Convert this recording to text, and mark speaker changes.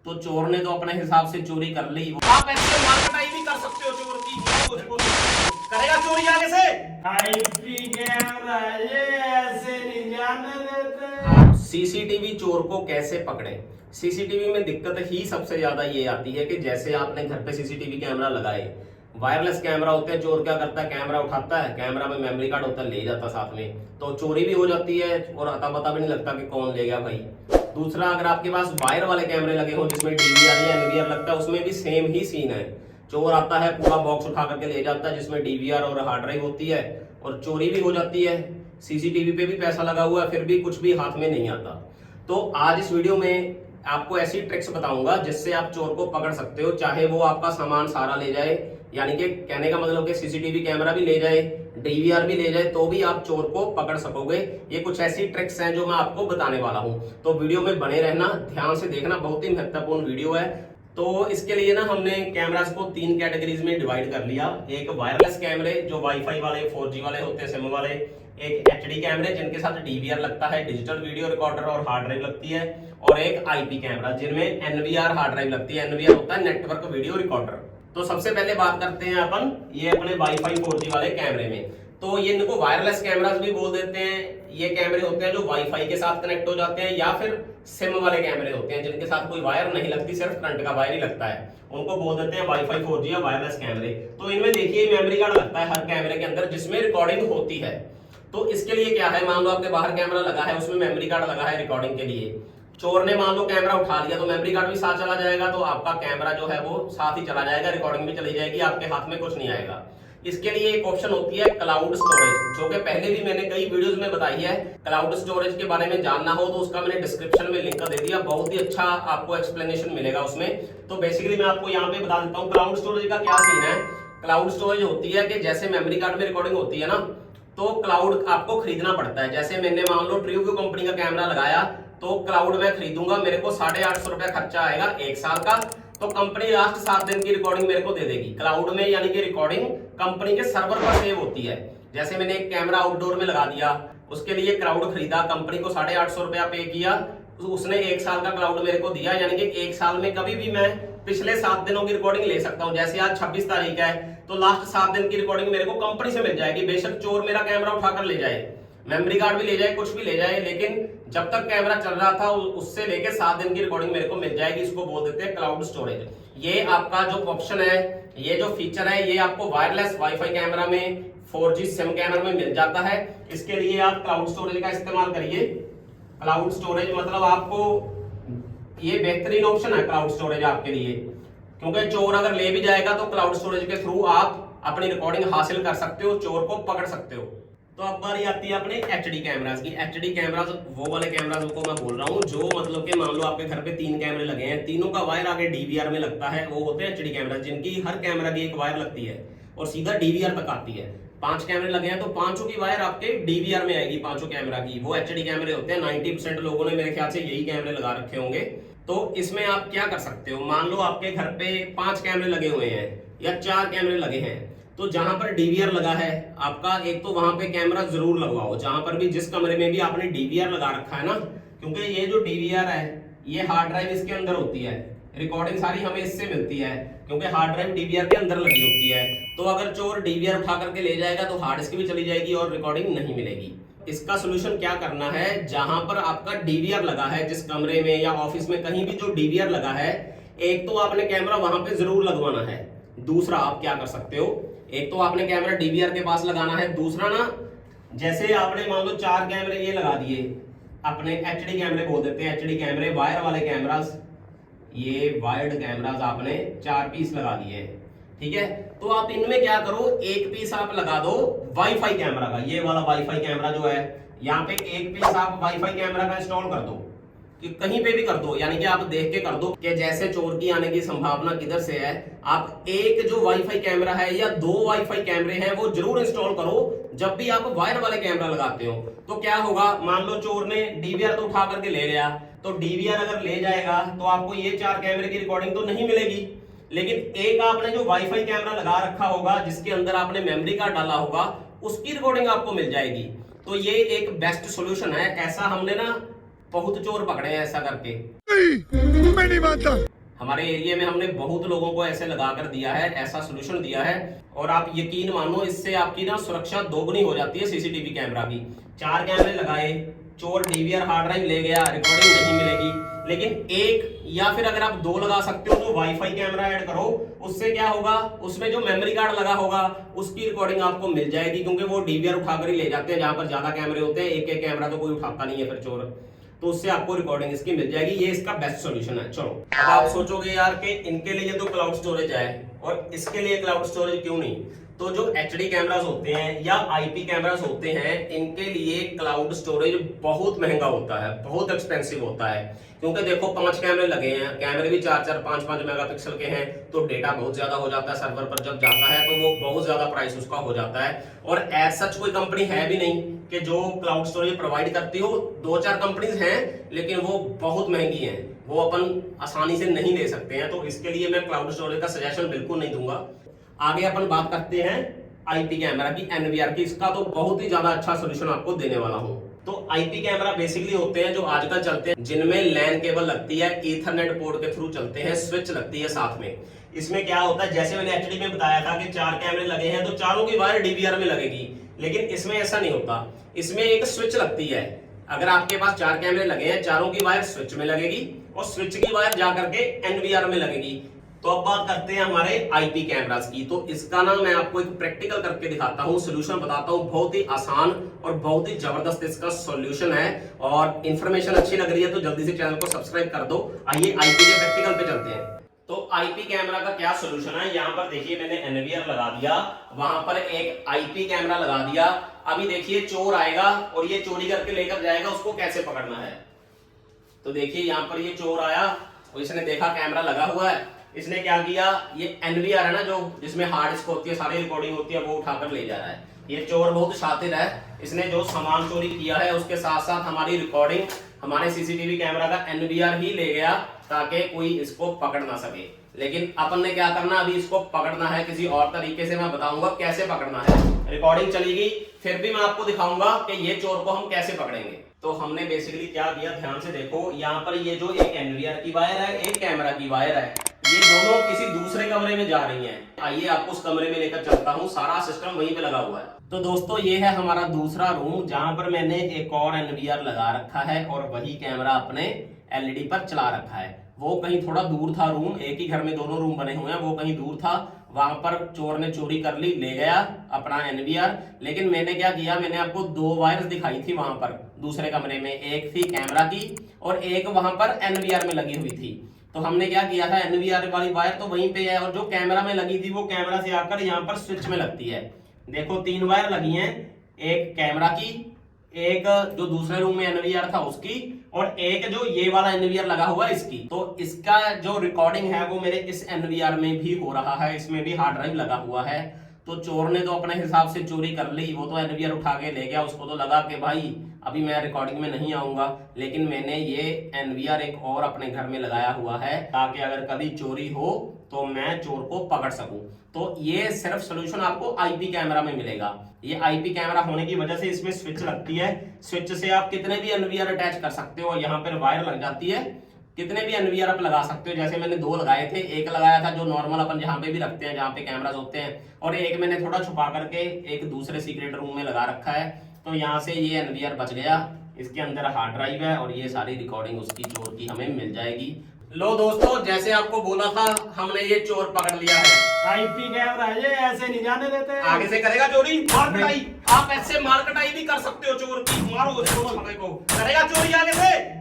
Speaker 1: तो चोर ने तो अपने हिसाब से चोरी कर ली। आप ऐसे मारकटाई भी कर सकते हो चोर की, करेगा चोरी आगे से।
Speaker 2: आईपी कैमरा ये ऐसे नहीं जाने देते।
Speaker 1: सीसीटीवी चोर को कैसे पकड़े। सीसीटीवी में दिक्कत ही सबसे ज्यादा ये आती है कि जैसे आपने घर पे सीसीटीवी कैमरा लगाए, वायरलेस कैमरा होते हैं, चोर क्या करता है, कैमरा उठाता है, कैमरा में मेमोरी कार्ड होता है, ले जाता साथ में, तो चोरी भी हो जाती है और अता पता भी नहीं लगता कि कौन ले गया भाई। दूसरा, अगर आपके पास वायर वाले कैमरे लगे हो जिसमें डीवीआर या एनवीआर लगता है, उसमें भी सेम ही सीन है। चोर आता है, पूरा बॉक्स उठा करके ले जाता है जिसमें डीवीआर और हार्ड ड्राइव होती है, और चोरी भी हो जाती है। सीसीटीवी पे भी पैसा लगा हुआ है, फिर भी कुछ भी हाथ में नहीं आता। तो आज इस वीडियो में आपको ऐसी ट्रिक्स बताऊंगा जिससे आप चोर को पकड़ सकते हो, चाहे वो आपका सामान सारा ले जाए, यानी कि कहने का मतलब कि सीसीटीवी कैमरा भी ले जाए, डीवीआर भी ले जाए, तो भी आप चोर को पकड़ सकोगे। ये कुछ ऐसी ट्रिक्स हैं जो मैं आपको बताने वाला हूं, तो वीडियो में बने रहना, ध्यान से देखना, बहुत ही महत्वपूर्ण वीडियो है। तो इसके लिए ना हमने कैमरास को 3 कैटेगरीज में डिवाइड कर लिया। एक वायरलेस कैमरे जो वाईफाई वाले 4G वाले होते हैं, सिम वाले, एक एचडी कैमरे जिनके साथ डीवीआर लगता है, डिजिटल वीडियो रिकॉर्डर और हार्ड ड्राइव लगती है, और एक आईपी कैमरा जिनमें एनवीआर हार्ड ड्राइव लगती है। एनवीआर होता है नेटवर्क वीडियो रिकॉर्डर। तो सबसे पहले बात करते हैं अपन ये अपने वाईफाई 4G वाले कैमरे में। तो ये इनको वायरलेस कैमरास भी बोल देते हैं। ये कैमरे होते हैं जो वाईफाई के साथ कनेक्ट हो जाते हैं, या फिर सिम वाले कैमरे होते हैं जिनके साथ कोई वायर नहीं लगती, सिर्फ करंट का वायर ही लगता है, उनको बोल देते हैं वाईफाई 4G या वायरलेस कैमरे। तो इनमें देखिए मेमोरी कार्ड लगता है हर कैमरे के अंदर जिसमें रिकॉर्डिंग होती है। तो इसके लिए क्या है, मान लो आपके बाहर कैमरा लगा है, उसमें मेमोरी कार्ड लगा है रिकॉर्डिंग के लिए। चोर ने मान लो कैमरा उठा लिया तो मेमोरी कार्ड भी साथ चला जाएगा, तो आपका कैमरा जो है वो साथ ही चला जाएगा, रिकॉर्डिंग भी चली जाएगी, आपके हाथ में कुछ नहीं आएगा। इसके लिए एक ऑप्शन होती है क्लाउड स्टोरेज, जो कि पहले भी मैंने कई वीडियोस में बताई है। क्लाउड स्टोरेज के बारे में जानना हो तो उसका मैंने डिस्क्रिप्शन में लिंक दे दिया, बहुत ही अच्छा आपको एक्सप्लेनेशन मिलेगा उसमें। तो बेसिकली मैं आपको यहाँ पे बता देता हूँ क्लाउड स्टोरेज का क्या सीन है। क्लाउड स्टोरेज होती है कि जैसे मेमोरी कार्ड में रिकॉर्डिंग होती है ना, तो क्लाउड आपको खरीदना पड़ता है। जैसे मैंने मान लो ट्रूव्यू कंपनी का कैमरा लगाया, तो क्लाउड में खरीदूंगा, मेरे को 850 रुपया खर्चा आएगा 1 साल का, तो कंपनी लास्ट 7 दिन की रिकॉर्डिंग मेरे को दे देगी क्लाउड में, यानी कि रिकॉर्डिंग कंपनी के सर्वर पर सेव होती है। जैसे मैंने एक कैमरा आउटडोर में लगा दिया, उसके लिए क्लाउड खरीदा, कंपनी को 850 रुपया पे किया, तो उसने 1 साल का क्लाउड मेरे को दिया, यानी कि 1 साल में कभी भी मैं पिछले 7 दिनों की रिकॉर्डिंग ले सकता हूं। जैसे आज 26 तारीख है, तो लास्ट 7 दिन की रिकॉर्डिंग मेरे को कंपनी से मिल जाएगी। बेशक चोर मेरा कैमरा उठाकर ले जाए, मेमोरी कार्ड भी ले जाए, कुछ भी ले जाए, लेकिन जब तक कैमरा चल रहा था उससे लेके 7 दिन की रिकॉर्डिंग मेरे को मिल जाएगी। इसको बोल देते हैं क्लाउड स्टोरेज। ये आपका जो ऑप्शन है, ये जो फीचर है, ये आपको वायरलेस वाईफाई कैमरा में, 4G सिम कैमरा में मिल जाता है। इसके लिए आप क्लाउड स्टोरेज का इस्तेमाल करिए। क्लाउड स्टोरेज मतलब आपको ये बेहतरीन ऑप्शन है क्लाउड स्टोरेज आपके लिए, क्योंकि चोर अगर ले भी जाएगा तो क्लाउड स्टोरेज के थ्रू आप अपनी रिकॉर्डिंग हासिल कर सकते हो, चोर को पकड़ सकते हो। तो अब बारी आती है अपने एचडी कैमरास की। एचडी कैमरास वो वाले कैमरास को मैं बोल रहा हूँ जो मतलब कि मान लो आपके घर पे 3 कैमरे लगे हैं, तीनों का वायर आगे डीवीआर में लगता है, वो होते हैं एचडी कैमरा, जिनकी हर कैमरा की एक वायर लगती है और सीधा डीवीआर तक आती है। 5 कैमरे लगे हैं तो पांचों की वायर आपके डीवीआर में आएगी, पांचों कैमरा की। वो एचडी कैमरे होते हैं। 90% लोगों ने मेरे ख्याल से यही कैमरे लगा रखे होंगे। तो इसमें आप क्या कर सकते हो, मान लो आपके घर पे 5 कैमरे लगे हुए हैं या 4 कैमरे लगे हैं, तो जहां पर डीवीआर लगा है आपका, एक तो वहां पे कैमरा जरूर लगवाओ, जहां पर भी जिस कमरे में भी आपने डीवीआर लगा रखा है ना, क्योंकि ये जो डीवीआर है ये हार्ड ड्राइव इसके अंदर होती है, रिकॉर्डिंग सारी हमें इससे मिलती है, क्योंकि हार्ड ड्राइव डीवीआर के अंदर लगी होती है। तो अगर चोर डीवीआर उठा करके ले जाएगा तो हार्ड डिस्क भी चली जाएगी और रिकॉर्डिंग नहीं मिलेगी। इसका सोल्यूशन क्या करना है, जहां पर आपका डीवीआर लगा है, जिस कमरे में या ऑफिस में कहीं भी जो डीवीआर लगा है, एक तो आपने कैमरा वहां पे जरूर लगवाना है। दूसरा आप क्या कर सकते हो, एक तो आपने कैमरा डीवीआर के पास लगाना है, दूसरा ना जैसे आपने मान लो 4 कैमरे ये लगा दिए, अपने एचडी कैमरे बोल देते हैं, एचडी कैमरे वायर वाले कैमरास, ये वायर्ड कैमरास आपने 4 पीस लगा दिए, ठीक है। तो आप इनमें क्या करो, एक पीस आप लगा दो वाईफाई कैमरा का, ये वाला वाईफाई कैमरा जो है, यहाँ पे एक पीस आप वाईफाई कैमरा का इंस्टॉल कर दो, कि कहीं पे भी कर दो, यानी कि आप देख के कर दो कि जैसे चोर की आने की संभावना किधर से है। आप एक जो वाईफाई कैमरा है या 2 वाईफाई कैमरे हैं वो जरूर इंस्टॉल करो जब भी आप वायर वाले कैमरा लगाते हो। तो क्या होगा, मान लो चोर ने डीवीआर तो उठा करके ले लिया, तो डीवीआर अगर ले जाएगा तो आपको ये 4 कैमरे की रिकॉर्डिंग तो नहीं मिलेगी, लेकिन एक आपने जो वाईफाई कैमरा लगा रखा होगा जिसके अंदर आपने मेमोरी कार्ड डाला होगा, उसकी रिकॉर्डिंग आपको मिल जाएगी। तो ये एक बेस्ट सोल्यूशन है। ऐसा हमने ना बहुत चोर पकड़े हैं ऐसा करके।
Speaker 3: नहीं, मैं नहीं मानता।
Speaker 1: हमारे एरिया में हमने बहुत लोगों को ऐसे लगा कर दिया है, ऐसा सोल्यूशन दिया है, और आप यकीन मानो इससे आपकी ना सुरक्षा दोगुनी हो जाती है सीसीटीवी कैमरा की। 4 कैमरे लगाए, चोर डीवीआर हार्ड ड्राइव ले गया, रिकॉर्डिंग नहीं मिलेगी। लेकिन एक या फिर अगर आप 2 लगा सकते हो तो वाईफाई कैमरा ऐड करो, उससे क्या होगा, उसमें जो मेमोरी कार्ड लगा होगा उसकी रिकॉर्डिंग आपको मिल जाएगी, क्योंकि वो डीवीआर उठाकर ही ले जाते हैं। जहां पर ज्यादा कैमरे होते हैं, एक एक कैमरा तो कोई उठाता नहीं है फिर चोर, तो उससे आपको रिकॉर्डिंग इसकी मिल जाएगी। ये इसका बेस्ट सॉल्यूशन है। चलो अब आप सोचोगे यार कि इनके लिए तो क्लाउड स्टोरेज है और इसके लिए क्लाउड स्टोरेज क्यों नहीं। तो जो एचडी कैमरास होते हैं या आईपी कैमरास होते हैं, इनके लिए क्लाउड स्टोरेज बहुत महंगा होता है, बहुत एक्सपेंसिव होता है। क्योंकि देखो 5 कैमरे लगे हैं, कैमरे भी 4-4 5-5 मेगापिक्सल के हैं, तो डेटा बहुत ज्यादा हो जाता है। सर्वर पर जब जाता है तो वो बहुत ज्यादा प्राइस उसका हो जाता है। और एज सच कोई कंपनी है भी नहीं कि जो क्लाउड स्टोरेज प्रोवाइड करती हो। 2-4 कंपनीज हैं, लेकिन वो बहुत महंगी हैं, वो अपन आसानी से नहीं ले सकते हैं। तो इसके लिए मैं क्लाउड स्टोरेज का सजेशन बिल्कुल नहीं दूंगा। आगे अपन बात करते हैं आईपी कैमरा की, एनवीआर की। इसका तो बहुत ही ज्यादा अच्छा सोल्यूशन आपको देने वाला हूं। तो आईपी कैमरा बेसिकली होते हैं जो आजकल चलते हैं, जिनमें लैन केबल लगती है, ईथरनेट पोर्ट के थ्रू चलते हैं, स्विच लगती है साथ में। इसमें क्या होता है, जैसे मैंने एचडी में बताया था कि 4 कैमरे लगे हैं तो चारों की वायर डीवीआर में लगेगी, लेकिन इसमें ऐसा नहीं होता। इसमें एक स्विच लगती है। अगर आपके पास 4 कैमरे लगे हैं, चारों की वायर स्विच में लगेगी और स्विच की वायर जाकर के एनवीआर में लगेगी। तो अब बात करते हैं हमारे आईपी कैमरास की। तो इसका ना मैं आपको एक प्रैक्टिकल करके दिखाता हूँ, सोल्यूशन बताता हूँ। बहुत ही आसान और बहुत ही जबरदस्त इसका सॉल्यूशन है। और इन्फॉर्मेशन अच्छी लग रही है तो जल्दी से चैनल को सब्सक्राइब कर दो। आइए आईपी के प्रैक्टिकल पे चलते हैं। तो आईपी कैमरा का क्या सोल्यूशन है, यहाँ पर देखिए मैंने एनवीआर लगा दिया, वहां पर एक आईपी कैमरा लगा दिया। अभी देखिए चोर आएगा और ये चोरी करके लेकर जाएगा, उसको कैसे पकड़ना है। तो देखिए यहाँ पर ये चोर आया और इसने देखा कैमरा लगा हुआ है, इसने क्या किया, ये एनवीआर है ना जो जिसमें हार्ड डिस्क होती है, सारी रिकॉर्डिंग होती है, वो उठाकर ले जा रहा है। ये चोर बहुत शातिर है, इसने जो सामान चोरी किया है उसके साथ साथ हमारी रिकॉर्डिंग, हमारे सीसीटीवी कैमरा का एनवीआर ही ले गया ताकि कोई इसको पकड़ ना सके। लेकिन अपन ने क्या करना, अभी इसको पकड़ना है किसी और तरीके से। मैं बताऊंगा कैसे पकड़ना है। रिकॉर्डिंग चली गई, फिर भी मैं आपको दिखाऊंगा कि ये चोर को हम कैसे पकड़ेंगे। तो हमने बेसिकली क्या किया, ध्यान से देखो, यहाँ पर ये जो एक एनवीआर की वायर है, एक कैमरा की वायर है, ये दोनों किसी दूसरे कमरे में जा रही हैं। आइए आपको उस कमरे में लेकर चलता हूँ, सारा सिस्टम वहीं पे लगा हुआ है। तो दोस्तों ये है हमारा दूसरा रूम, जहां पर मैंने एक और एनवीआर लगा रखा है और वही कैमरा अपने एलईडी पर चला रखा है। वो कहीं थोड़ा दूर था रूम, एक ही घर में दोनों रूम बने हुए हैं, वो कहीं दूर था। वहां पर चोर ने चोरी कर ली, ले गया अपना एनवीआर। लेकिन मैंने क्या किया, मैंने आपको 2 वायर्स दिखाई थी वहां पर दूसरे कमरे में, एक थी कैमरा की और एक वहां पर एनवीआर में लगी हुई थी। तो हमने क्या किया था, एनवीआर वाली वायर तो वहीं पे है और जो कैमरा में लगी थी वो कैमरा से आकर यहाँ पर स्विच में लगती है। देखो 3 वायर लगी हैं, एक कैमरा की, एक जो दूसरे रूम में एनवीआर था उसकी, और एक जो ये वाला एनवीआर लगा हुआ है इसकी। तो इसका जो रिकॉर्डिंग है वो मेरे इस एनवीआर में भी हो रहा है, इसमें भी हार्ड ड्राइव लगा हुआ है। तो चोर ने तो अपने हिसाब से चोरी कर ली, वो तो एनवीआर उठा के ले गया, उसको तो लगा कि भाई अभी मैं रिकॉर्डिंग में नहीं आऊंगा। लेकिन मैंने ये एनवीआर एक और अपने घर में लगाया हुआ है ताकि अगर कभी चोरी हो तो मैं चोर को पकड़ सकूं। तो ये सिर्फ सोल्यूशन आपको आईपी कैमरा में मिलेगा। ये आईपी कैमरा होने की वजह से इसमें स्विच लगती है, स्विच से आप कितने भी एनवीआर अटैच कर सकते हो। यहाँ पर वायर लग जाती है, कितने भी एनवीआर आप लगा सकते हो। जैसे मैंने 2 लगाए थे, एक लगाया था जो नॉर्मल अपन जहाँ पे भी रखते हैं, जहाँ पे कैमरास होते हैं, और एक मैंने थोड़ा छुपा करके एक दूसरे सीक्रेट रूम में लगा रखा है। तो यहाँ से ये एनवीआर बच गया, इसके अंदर हार्ड ड्राइव है और ये सारी रिकॉर्डिंग उसकी चोर की हमें मिल जाएगी। लो दोस्तों, जैसे आपको बोला था, हमने ये चोर पकड़ लिया है।
Speaker 2: आईपी कैमरा ये ऐसे नहीं जाने देते।
Speaker 1: आगे से करेगा चोरी, मार कटाई, आप ऐसे मार कटाई भी कर सकते हो चोर की, मारो उसको, करेगा चोरी आगे से।